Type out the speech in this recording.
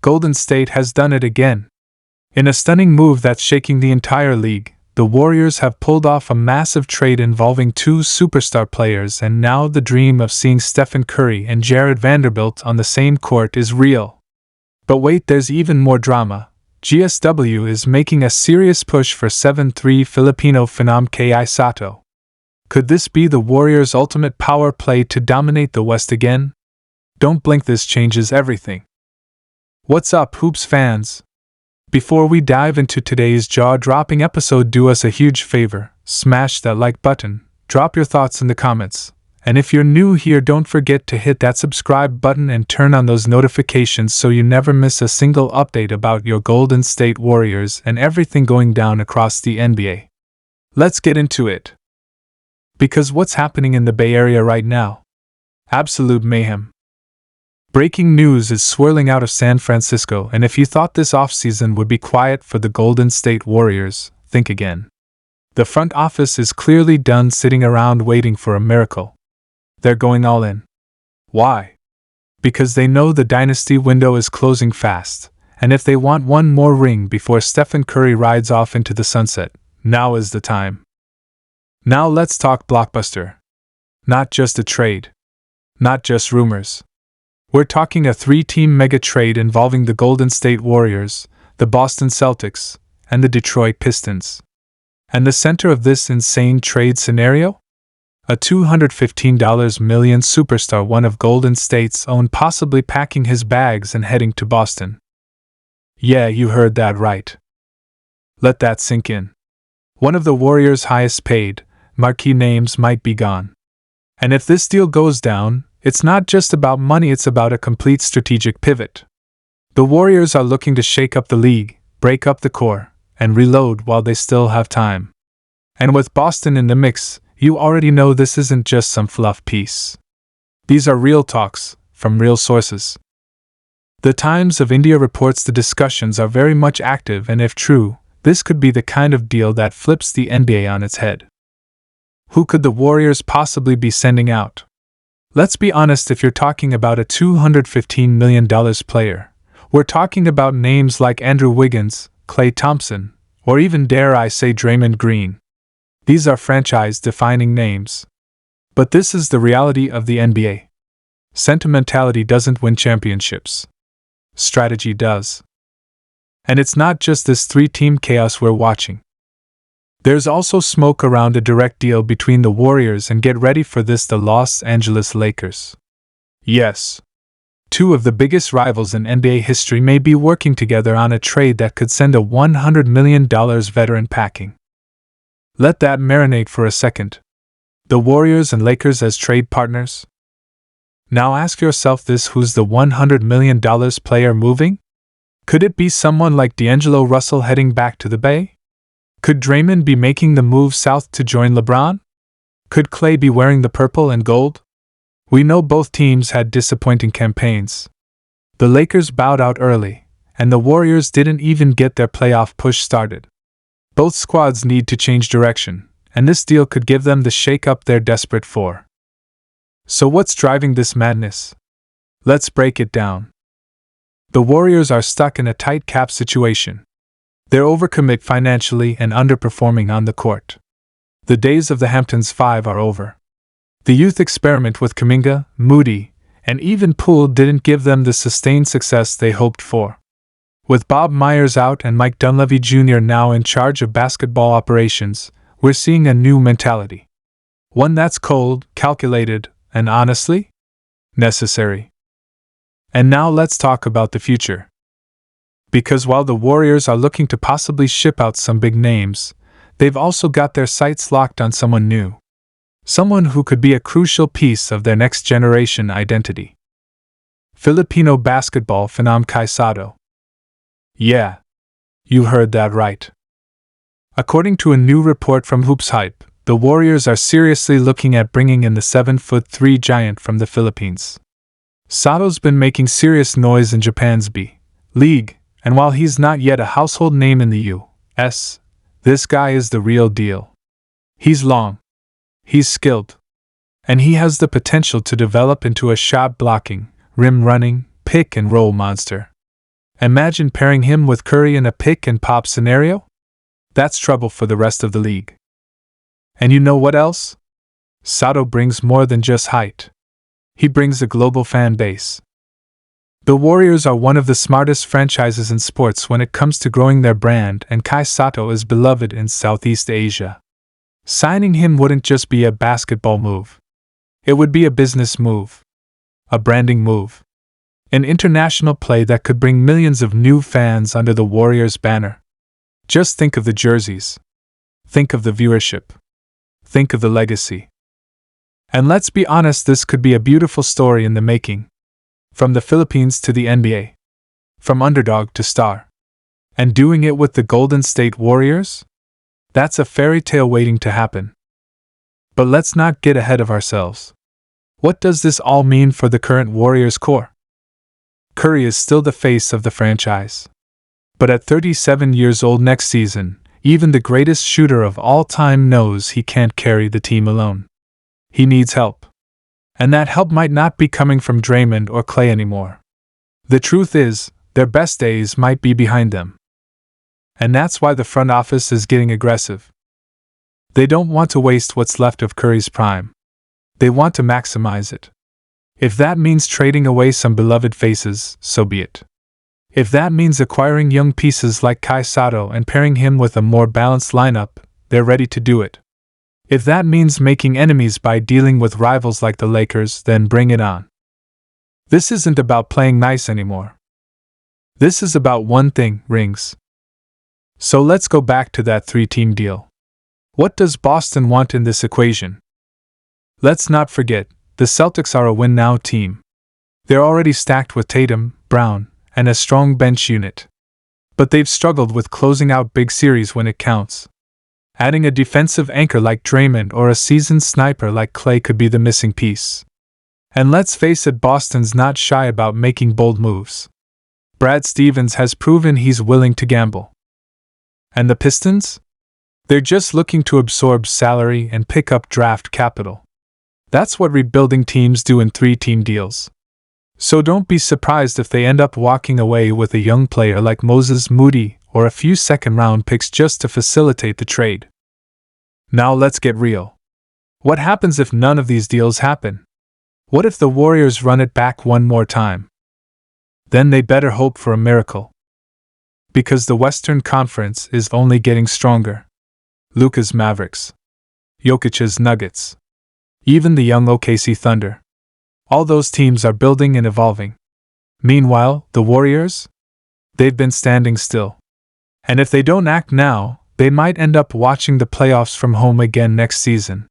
Golden State has done it again. In a stunning move that's shaking the entire league, the Warriors have pulled off a massive trade involving two superstar players, and now the dream of seeing Steph Curry and Jarred Vanderbilt on the same court is real. But wait, there's even more drama. GSW is making a serious push for 7'3" Filipino phenom Kai Sotto. Could this be the Warriors' ultimate power play to dominate the West again? Don't blink, this changes everything. What's up, Hoops fans? Before we dive into today's jaw-dropping episode, do us a huge favor, smash that like button, drop your thoughts in the comments, and if you're new here, don't forget to hit that subscribe button and turn on those notifications so you never miss a single update about your Golden State Warriors and everything going down across the NBA. Let's get into it. Because what's happening in the Bay Area right now? Absolute mayhem. Breaking news is swirling out of San Francisco, and if you thought this offseason would be quiet for the Golden State Warriors, think again. The front office is clearly done sitting around waiting for a miracle. They're going all in. Why? Because they know the Dynasty window is closing fast, and if they want one more ring before Steph Curry rides off into the sunset, now is the time. Now let's talk Blockbuster. Not just a trade. Not just rumors. We're talking a three-team mega trade involving the Golden State Warriors, the Boston Celtics, and the Detroit Pistons. And the center of this insane trade scenario? A $215 million superstar, one of Golden State's own, possibly packing his bags and heading to Boston. Yeah, you heard that right. Let that sink in. One of the Warriors' highest paid, marquee names might be gone. And if this deal goes down, it's not just about money, it's about a complete strategic pivot. The Warriors are looking to shake up the league, break up the core, and reload while they still have time. And with Boston in the mix, you already know this isn't just some fluff piece. These are real talks, from real sources. The Times of India reports the discussions are very much active, and if true, this could be the kind of deal that flips the NBA on its head. Who could the Warriors possibly be sending out? Let's be honest, if you're talking about a $215 million player, we're talking about names like Andrew Wiggins, Klay Thompson, or even, dare I say, Draymond Green. These are franchise-defining names. But this is the reality of the NBA. Sentimentality doesn't win championships. Strategy does. And it's not just this three-team chaos we're watching. There's also smoke around a direct deal between the Warriors and, get ready for this, the Los Angeles Lakers. Yes. Two of the biggest rivals in NBA history may be working together on a trade that could send a $100 million veteran packing. Let that marinate for a second. The Warriors and Lakers as trade partners? Now ask yourself this: who's the $100 million player moving? Could it be someone like D'Angelo Russell heading back to the Bay? Could Draymond be making the move south to join LeBron? Could Klay be wearing the purple and gold? We know both teams had disappointing campaigns. The Lakers bowed out early, and the Warriors didn't even get their playoff push started. Both squads need to change direction, and this deal could give them the shake-up they're desperate for. So what's driving this madness? Let's break it down. The Warriors are stuck in a tight cap situation. They're overcommit financially and underperforming on the court. The days of the Hamptons 5 are over. The youth experiment with Kuminga, Moody, and even Poole didn't give them the sustained success they hoped for. With Bob Myers out and Mike Dunleavy Jr. now in charge of basketball operations, we're seeing a new mentality. One that's cold, calculated, and honestly, necessary. And now let's talk about the future. Because while the Warriors are looking to possibly ship out some big names, they've also got their sights locked on someone new. Someone who could be a crucial piece of their next generation identity. Filipino basketball phenom Kai Sotto. Yeah, you heard that right. According to a new report from Hoops Hype, the Warriors are seriously looking at bringing in the 7'3" giant from the Philippines. Sotto's been making serious noise in Japan's B League, and while he's not yet a household name in the U.S., this guy is the real deal. He's long, he's skilled, and he has the potential to develop into a shot-blocking, rim-running, pick-and-roll monster. Imagine pairing him with Curry in a pick and pop scenario? That's trouble for the rest of the league. And you know what else? Sotto brings more than just height. He brings a global fan base. The Warriors are one of the smartest franchises in sports when it comes to growing their brand, and Kai Sotto is beloved in Southeast Asia. Signing him wouldn't just be a basketball move. It would be a business move. A branding move. An international play that could bring millions of new fans under the Warriors banner. Just think of the jerseys. Think of the viewership. Think of the legacy. And let's be honest, this could be a beautiful story in the making. From the Philippines to the NBA. From underdog to star. And doing it with the Golden State Warriors? That's a fairy tale waiting to happen. But let's not get ahead of ourselves. What does this all mean for the current Warriors core? Curry is still the face of the franchise. But at 37 years old next season, even the greatest shooter of all time knows he can't carry the team alone. He needs help. And that help might not be coming from Draymond or Klay anymore. The truth is, their best days might be behind them. And that's why the front office is getting aggressive. They don't want to waste what's left of Curry's prime. They want to maximize it. If that means trading away some beloved faces, so be it. If that means acquiring young pieces like Kai Sotto and pairing him with a more balanced lineup, they're ready to do it. If that means making enemies by dealing with rivals like the Lakers, then bring it on. This isn't about playing nice anymore. This is about one thing: rings. So let's go back to that 3-team deal. What does Boston want in this equation? Let's not forget, the Celtics are a win-now team. They're already stacked with Tatum, Brown, and a strong bench unit. But they've struggled with closing out big series when it counts. Adding a defensive anchor like Draymond or a seasoned sniper like Klay could be the missing piece. And let's face it, Boston's not shy about making bold moves. Brad Stevens has proven he's willing to gamble. And the Pistons? They're just looking to absorb salary and pick up draft capital. That's what rebuilding teams do in 3-team deals. So don't be surprised if they end up walking away with a young player like Moses Moody or a few second-round picks just to facilitate the trade. Now let's get real. What happens if none of these deals happen? What if the Warriors run it back one more time? Then they better hope for a miracle. Because the Western Conference is only getting stronger. Luka's Mavericks. Jokic's Nuggets. Even the young OKC Thunder. All those teams are building and evolving. Meanwhile, the Warriors? They've been standing still. And if they don't act now, they might end up watching the playoffs from home again next season.